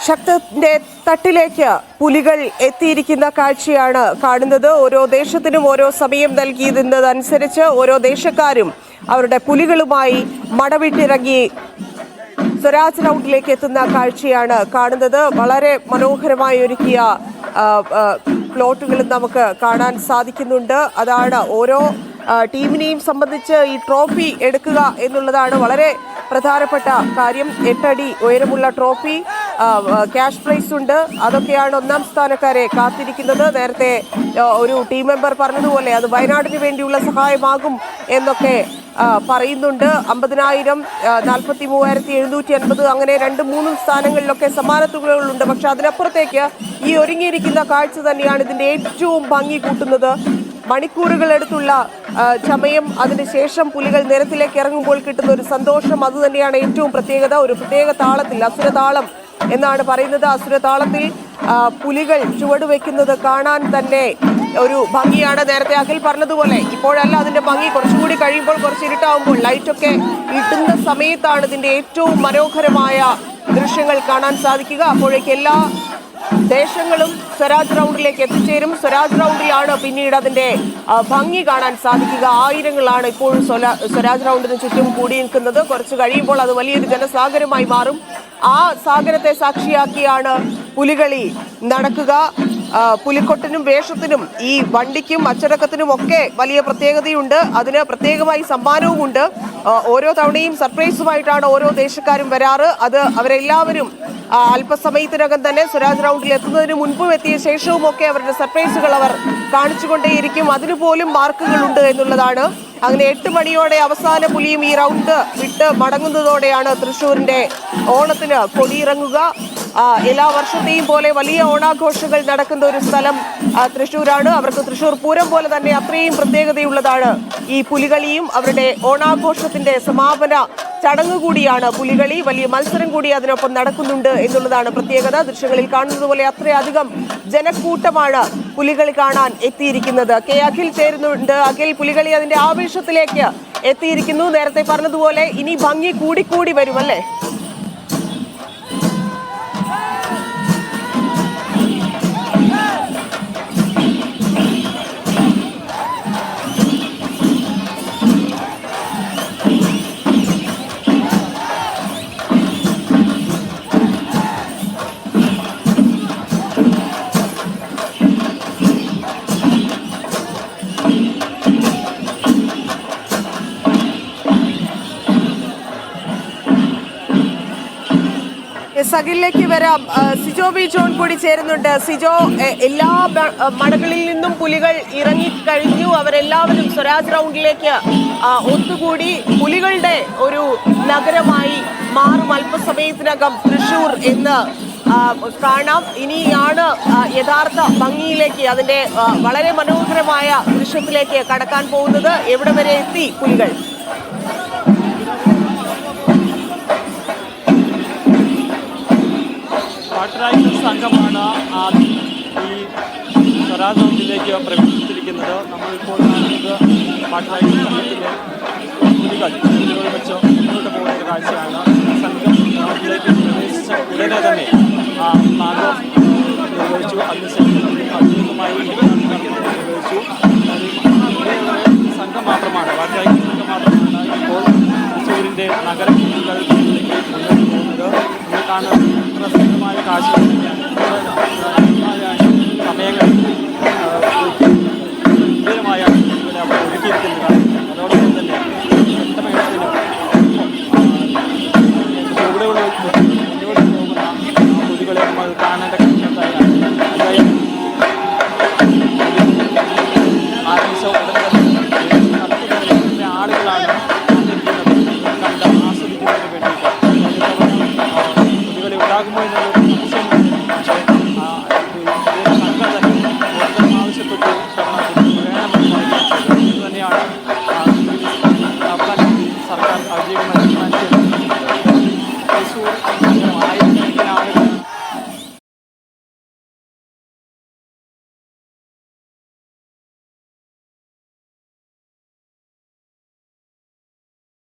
ശക്തന്റെ തട്ടിലേക്ക് പുലികൾ എത്തിയിരിക്കുന്ന കാഴ്ചയാണ് കാണുന്നത്. ഓരോ ദേശത്തിനും ഓരോ സമയം നൽകിയതനുസരിച്ച് ഓരോ ദേശക്കാരും അവരുടെ പുലികളുമായി മടവിട്ടിറങ്ങി സ്വരാജ് റൗണ്ടിലേക്ക് എത്തുന്ന കാഴ്ചയാണ് കാണുന്നത്. വളരെ മനോഹരമായി ഒരുക്കിയ പ്ലോട്ടുകളും നമുക്ക് കാണാൻ സാധിക്കുന്നുണ്ട്. അതാണ് ഓരോ ടീമിനെയും സംബന്ധിച്ച് ഈ ട്രോഫി എടുക്കുക എന്നുള്ളതാണ് വളരെ പ്രധാനപ്പെട്ട കാര്യം. 8 അടി ഉയരമുള്ള ട്രോഫി, ക്യാഷ് പ്രൈസ് ഉണ്ട്. അതൊക്കെയാണ് ഒന്നാം സ്ഥാനക്കാരെ കാത്തിരിക്കുന്നത്. നേരത്തെ ഒരു ടീം മെമ്പർ പറഞ്ഞതുപോലെ അത് വയനാടിന് വേണ്ടിയുള്ള സഹായമാകും എന്നൊക്കെ പറയുന്നുണ്ട്. 50,000, 43,750 അങ്ങനെ 2-3 സ്ഥാനങ്ങളിലൊക്കെ സമാന തുകകളുണ്ട്. പക്ഷെ അതിനപ്പുറത്തേക്ക് ഈ ഒരുങ്ങിയിരിക്കുന്ന കാഴ്ച തന്നെയാണ് ഇതിന്റെ ഏറ്റവും ഭംഗി കൂട്ടുന്നത്. മണിക്കൂറുകളെടുത്തുള്ള ചമയം, അതിനുശേഷം പുലികൾ നിരത്തിലേക്ക് ഇറങ്ങുമ്പോൾ കിട്ടുന്ന ഒരു സന്തോഷം, അത് തന്നെയാണ് ഏറ്റവും പ്രത്യേകത. ഒരു പ്രത്യേക താളത്തിൽ, അസുരതാളം എന്നാണ് പറയുന്നത്, അസുരതാളത്തിൽ പുലികൾ ചുവടുവെക്കുന്നത് കാണാൻ തന്നെ ഒരു ഭംഗിയാണ്. നേരത്തെ അഖിൽ പറഞ്ഞതുപോലെ ഇപ്പോഴല്ല അതിന്റെ ഭംഗി, കുറച്ചുകൂടി കഴിയുമ്പോൾ, കുറച്ച് ഇരുട്ടാവുമ്പോൾ, ലൈറ്റൊക്കെ ഇട്ടുന്ന സമയത്താണ് ഇതിന്റെ ഏറ്റവും മനോഹരമായ ദൃശ്യങ്ങൾ കാണാൻ സാധിക്കുക. അപ്പോഴേക്ക് എല്ലാ ദേശങ്ങളും സ്വരാജ് റൗണ്ടിലേക്ക് എത്തിച്ചേരും. സ്വരാജ് റൗണ്ടിലാണ് പിന്നീട് അതിന്റെ ഭംഗി കാണാൻ സാധിക്കുക. ആയിരങ്ങളാണ് ഇപ്പോഴും സ്വരാജ് റൗണ്ടിന് ചുറ്റും കൂടി നിൽക്കുന്നത്. കുറച്ച് കഴിയുമ്പോൾ അത് വലിയൊരു ജനസാഗരമായി മാറും. ആ സാഗരത്തെ സാക്ഷിയാക്കിയാണ് പുലികളി നടക്കുക. പുലിക്കൊട്ടിനും വേഷത്തിനും ഈ വണ്ടിക്കും അച്ചടക്കത്തിനും ഒക്കെ വലിയ പ്രത്യേകതയുണ്ട്. അതിന് പ്രത്യേകമായി സമ്മാനവുമുണ്ട്. ഓരോ തവണയും സർപ്രൈസുമായിട്ടാണ് ഓരോ ദേശക്കാരും വരാറ്. അത് അവരെല്ലാവരും അല്പസമയത്തിനകം തന്നെ സ്വരാജ് റൗണ്ടിൽ എത്തുന്നതിന് മുൻപും എത്തിയ ശേഷവും ഒക്കെ അവരുടെ സർപ്രൈസുകൾ അവർ കാണിച്ചുകൊണ്ടേയിരിക്കും. അതിന് പോലും മാർക്കുകളുണ്ട് എന്നുള്ളതാണ്. അങ്ങനെ 8 മണിയോടെ അവസാന പുലിയും ഈ റൗണ്ട് വിട്ട് മടങ്ങുന്നതോടെയാണ് തൃശ്ശൂരിന്റെ ഓണത്തിന് കൊടിയിറങ്ങുക. എല്ലാ വർഷത്തെയും പോലെ വലിയ ഓണാഘോഷങ്ങൾ നടക്കുന്ന ഒരു സ്ഥലം തൃശ്ശൂരാണ്. അവർക്ക് തൃശ്ശൂർ പൂരം പോലെ തന്നെ അത്രയും പ്രത്യേകതയുള്ളതാണ് ഈ പുലികളിയും. അവരുടെ ഓണാഘോഷത്തിന്റെ സമാപന ചടങ്ങ് കൂടിയാണ് പുലികളി. വലിയ മത്സരം കൂടി അതിനൊപ്പം നടക്കുന്നുണ്ട് എന്നുള്ളതാണ് പ്രത്യേകത. ദൃശ്യങ്ങളിൽ കാണുന്നത് പോലെ അത്രയധികം ജനക്കൂട്ടമാണ് പുലികളി കാണാൻ എത്തിയിരിക്കുന്നത്. കെ അഖിൽ ചേരുന്നുണ്ട്. അഖിൽ, പുലികളി അതിന്റെ ആവേശത്തിലേക്ക് എത്തിയിരിക്കുന്നു. നേരത്തെ പറഞ്ഞതുപോലെ ഇനി ഭംഗി കൂടിക്കൂടി വരും അല്ലേ? സഖിലേക്ക് വരാം. സിജോ ബി ജോൺ കൂടി ചേരുന്നുണ്ട്. സിജോ, എല്ലാ മടകളിൽ നിന്നും പുലികൾ ഇറങ്ങിക്കഴിഞ്ഞു. അവരെല്ലാവരും സ്വരാജ് റൗണ്ടിലേക്ക് ഒത്തുകൂടി. പുലികളുടെ ഒരു നഗരമായി മാറും അല്പസമയത്തിനകം തൃശ്ശൂർ എന്ന് കാണാം. ഇനിയാണ് യഥാർത്ഥ ഭംഗിയിലേക്ക്, അതിന്റെ വളരെ മനോഹരമായ ദൃശ്യത്തിലേക്ക് കടക്കാൻ പോകുന്നത്. എവിടെ വരെ എത്തി പുലികൾ? പാട്ടറായിട്ട സംഘമാണ് ഈ സ്വരാജ് റൗണ്ടിലേക്ക് പ്രവേശിച്ചിരിക്കുന്നത്. നമ്മളിപ്പോൾ കാണുന്നത് പാട്ടറായിട്ട സംഘത്തിലെ പുലികൾ വെച്ച് മുന്നോട്ട് പോകുന്ന ഒരു കാഴ്ചയാണ്. സംഘം റൗണ്ടിലേക്ക് പ്രവേശിച്ച ഉടനെ തന്നെ നാഗം നിർവഹിച്ചു. അതിനുശേഷം ഔദ്യോഗികമായി നിർവഹിച്ചു. സംഘം മാത്രമാണ്, പാട്ടറായിട്ട സംഘം മാത്രമാണ് ഇപ്പോൾ തൃശ്ശൂരിൻ്റെ നഗരങ്ങളിലേക്ക് മുന്നോട്ട് പോകുന്നത്. നമ്മൾ കാണുന്ന പ്രസക്തമായ കാഴ്ചകൾ സമയങ്ങൾ ഗംഭീരമായാണ് ഇവിടെ അവിടെ ഒരുക്കിയിരിക്കുന്നത്. അതോടൊപ്പം തന്നെ ചുവടുകൾ മുന്നോട്ട് പോകുന്ന പുലികളെ നമ്മൾ കാണേണ്ട കാഴ്ചയായി ആളുകളാണ് കണ്ട് ആസ്വദിക്കുന്നതിന് വേണ്ടിയിട്ട്. പുലികളി ഉണ്ടാകുമോ എന്നുള്ളൊരു സംശയമുണ്ട്. പക്ഷേ സംഘം തന്നെ ആവശ്യപ്പെട്ടു വേണമെന്ന് പറയുന്നത് തന്നെയാണ് സർക്കാർ ഔദ്യോഗികമായി തീരുമാനിച്ചത്. തൃശ്ശൂർ